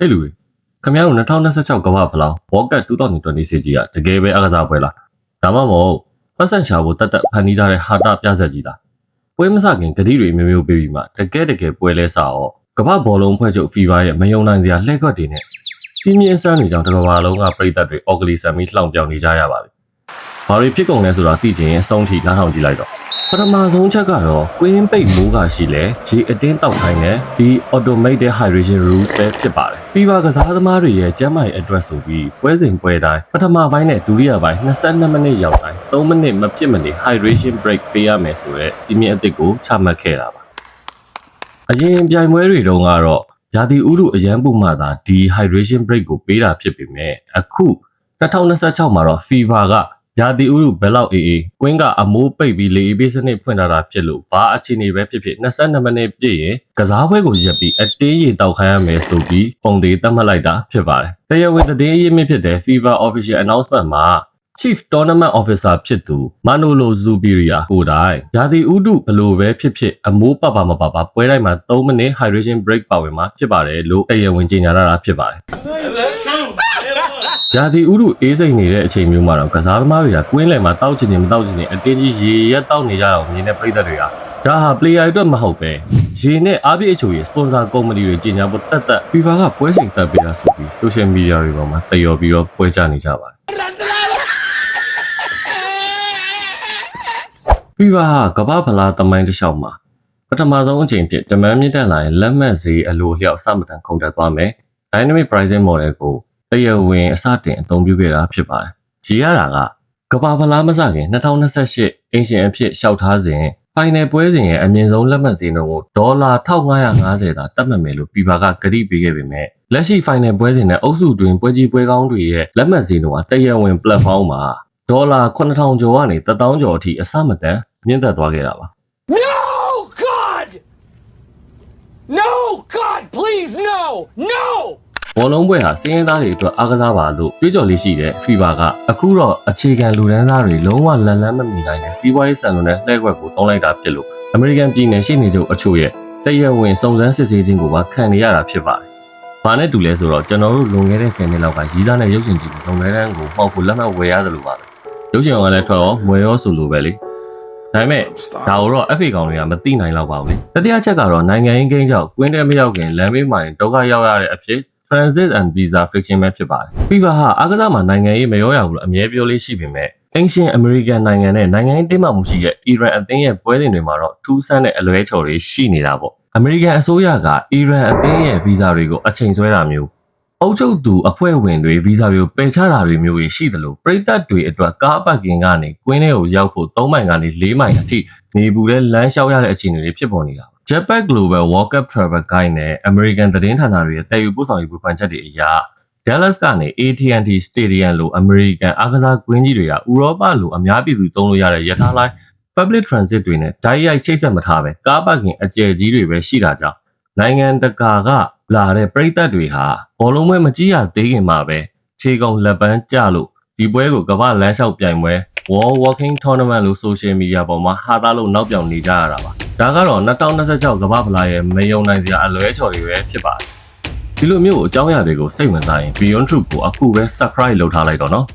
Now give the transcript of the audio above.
အဲ့လူခင်ဗျားတို့2026ကမ္ဘာဖလား World Cup 2026ကြီးကတကယ်ပဲအားကစားပွဲလားဒါမှမဟုတ်ပတ်စံရှာဖို့တတ်ဖန်တီးထားတဲ့ဟာတာပြဆက်ကြီးလားပွဲမစခင်ဂတိတွေမျိုးမျိုးပေးပြီးမှတကယ်ပွဲလဲစားတော့ကမ္ဘာဘောလုံးဖွဲ့ချုပ် FIFA ရဲ့မယုံနိုင်စရာလှည့်ကွက်တွေနဲ့စီးမြင့်စမ်းတွေကြောင့်တစ်ကမ္ဘာလုံးကပြည်သက်တွေအော်ဂလီဆန်ပြီးလှောင်ပြောင်နေကြရပါပြီ။ဘာတွေဖြစ်ကုန်လဲဆိုတာသိချင်ရင်အဆုံးထိနားထောင်ကြည့်လိုက်တော့ပထမဆုံးချက်ကတော့ကွင်းပိတ်မိုးကရှိလဲရေအတင်းတောက်ခိုင်းတဲ့ဒီ automated hydration rules ပဲဖြစ်ပါတယ်။ FIFA ကစားသမားတွေရဲ့ကျန်းမာရေးအတွက်ဆိုပြီးပွဲစဉ်ပွဲတိုင်းပထမပိုင်းနဲ့ဒုတိယပိုင်း22မိနစ်ရောက်တိုင်း3မိနစ်မဖြစ်မနေ hydration break ပေးရမယ်ဆိုတဲ့စီမင်းအသစ်ကိုချမှတ်ခဲ့တာပါ။အရင်ပြိုင်ပွဲတွေတုန်းကတော့ရာသီဥတုအရန်ပူမှသာဒီ hydration break ကိုပေးတာဖြစ်ပေမဲ့အခု2026မှာတော့ FIFA ကရာသီဥတုဘယ်လောက်အေးကွင်းကအမိုးပိတ်ပြီးလေအေးပေးစနစ်ဖွင့်ထားတာဖြစ်လို့ဘာအခြေအနေပဲဖြစ်ဖြစ်22မိနစ်ပြည့်ရင်ကစားပွဲကိုရပ်ပြီးအတင်းရေတောက်ခိုင်းရမယ်ဆိုပြီးပုံသေးသတ်မှတ်လိုက်တာဖြစ်ပါတယ်။တရားဝင်သတင်းအရင်းမြစ်ဖြစ်တဲ့ FIFA Official Announcement မှာ Chief Tournament Officer ဖြစ်သူ Manolo Zubiria ကိုတိုင်ရာသီဥတုဘလို့ပဲဖြစ်ဖြစ်အမိုးပပမပပပွဲတိုင်းမှာ3မိနစ် hydration break ပါဝင်မှာဖြစ်ပါတယ်လို့တရားဝင်ကြေညာတာဖြစ်ပါတယ်။ရာသီဥတုအေးစိမ့်နေတဲ့အချိန်မျိုးမှာတော့ကစားသမားတွေကကွင်းလယ်မှာတောက်ချင်မတောက်ချင်အတင်းကြီးရေရက်တောက်နေကြအောင်မြင်တဲ့ပြည်သက်တွေကဒါဟာ player အတွက်မဟုတ်ပဲရေနဲ့အားပြည့်အချို့ရဲ့ sponsor ကုမ္ပဏီတွေကြေညာဖို့တက် FIFA ကပွဲချိန်တက်ပေးတာဆိုပြီး social media တွေပေါ်မှာတယောပြီးတော့ပွဲချနေကြပါတယ်FIFA ကမ္ဘာဖလားသမိုင်းတစ်လျှောက်မှာပထမဆုံးအချိန်ဖြစ်တမန်မြင့်တက်လာရင်လက်မှတ်ဈေးအလိုလျောက်စမတန်ခုန်တက်သွားမယ် Dynamic Pricing Model ကိုတရားဝင်အစတင်အသုံးပြုခဲ့တာဖြစ်ပါတယ်။ရည်ရတာကကမ္ဘာဖလားမစခင်2028အင်ရှင်အဖြစ်လျှောက်ထားစဉ် Final ပွဲစဉ်ရဲ့အမြင့်ဆုံးလက်မှတ်ဈေးနှုန်းကို$1550သာတတ်မှတ်မယ်လို့ FIFA ကကတိပေးခဲ့ပေမဲ့လက်ရှိ Final ပွဲစဉ်နဲ့အုပ်စုတွင်ပွဲကြီးပွဲကောင်းတွေရဲ့လက်မှတ်ဈေးနှုန်းကတရားဝင် platform မှာ$9000ကျော်ကနေ$1000ကျော်အထိအစမတန်မြင့်တက်သွားခဲ့တာပါ No God No God please no noဘောလုံးပွဲဟာစင်းရဲသားတွေအတွက်အားကစားပါလို့ကြွေးကြော်လေးရှိတဲ့ FIFA ကအခုတော့အခြေခံလူဒန်းသားတွေလုံးဝလက်လန်းမမီနိုင်တဲ့စီးပွားရေးဆန်လွန်တဲ့လှည့်ကွက်ကိုတောင်းလိုက်တာဖြစ်လို့ American ပြည်နယ်ရှိနေချုပ်အချို့ရဲ့တရားဝင်စုံစမ်းစစ်ဆေးခြင်းကိုပါခံနေရတာဖြစ်ပါတယ်။ဘာနဲ့တူလဲဆိုတော့ကျွန်တော်တို့လွန်ခဲ့တဲ့10နှစ်လောက်ကရီးစားနဲ့ရုပ်ရှင်ကြည့်စုံလဲတန်းကိုမှောက်ဖို့လက်မှတ်ဝယ်ရတယ်လို့ပါပဲ။ရုပ်ရှင်ကလည်းထွက်ရောမွေရောဆိုလိုပဲလေ။ဒါပေမဲ့ဒါတော့ FA ကောင်တွေကမသိနိုင်တော့ပါဘူးလေ။တတိယချက်ကတော့နိုင်ငံရေးကိန်းကြောင့်ကွင်းထဲမရောက်ခင်လမ်းဘေးမှာဒုက္ခရောက်ရတဲ့အဖြစ်Transit and Visa Friction ပဲဖြစ်ပါတယ်။ FIFA ဟာအားကစားမှာနိုင်ငံရေးမရောရဘူးလို့အမြဲပြောလေးရှိပေမဲ့ Ancient American နိုင်ငံနဲ့နိုင်ငံရေးတင်းမာမှုရှိတဲ့ Iran အသင်းရဲ့ပွဲစဉ်တွေမှာတော့ထူးဆန်းတဲ့အလွဲချော်တွေရှိနေတာပေါ့။ American အစိုးရက Iran အသင်းရဲ့ Visa တွေကိုအချိန်ဆွဲတာမျိုးအုပ်ချုပ်သူအဖွဲ့ဝင်တွေ Visa တွေကိုပယ်ချတာတွေမျိုးရှိသလိုပြည်သက်တွေအတွက်ကားပတ်ကင်ကနေကွင်းထဲကိုရောက်ဖို့3မိုင်ကနေ4မိုင်အထိနေပူတဲ့လမ်းလျှောက်ရတဲ့အခြေအနေတွေဖြစ်ပေါ်နေတာပါJapan Global World Cup Travel Guide နဲ့ American သတင်းဌာနတွေရဲ့တည်ယူပို့ဆောင်ရေးဝေဖန်ချက်တွေအရ Dallas ကနေ AT&T Stadium လို American အားကစားကွင်းကြီးတွေကဥရောပလိုအများပြည်သူသုံးလို့ရတဲ့ရထားလိုင်း Public Transit တွေနဲ့တိုက်ရိုက်ချိတ်ဆက်မထားပဲကားပါကင်အကျယ်ကြီးတွေပဲရှိတာကြောင့်နိုင်ငံတကာကလာတဲ့ပြည်သက်တွေဟာဘောလုံးပွဲမကြည့်ရသေးခင်မှာပဲခြေကုံလက်ပန်းကျလို့ဒီပွဲကိုကမ္ဘာလမ်းလျှောက်ပြိုင်ပွဲ World Walking Tournament လို့ social media ပေါ်မှာဟာသားလို့နောက်ပြောင်နေကြရတာပါဒါကတော့2026ကမ္ဘာဖလားရဲ့မယုံနိုင်စရာအလွဲချော်တွေပဲဖြစ်ပါတယ်ဒီလိုမျိုးအကြောင်းအရာတွေကိုစိတ်ဝင်စားရင် Beyond Truth ကိုအခုပဲ subscribe လုပ်ထားလိုက်တော့နော်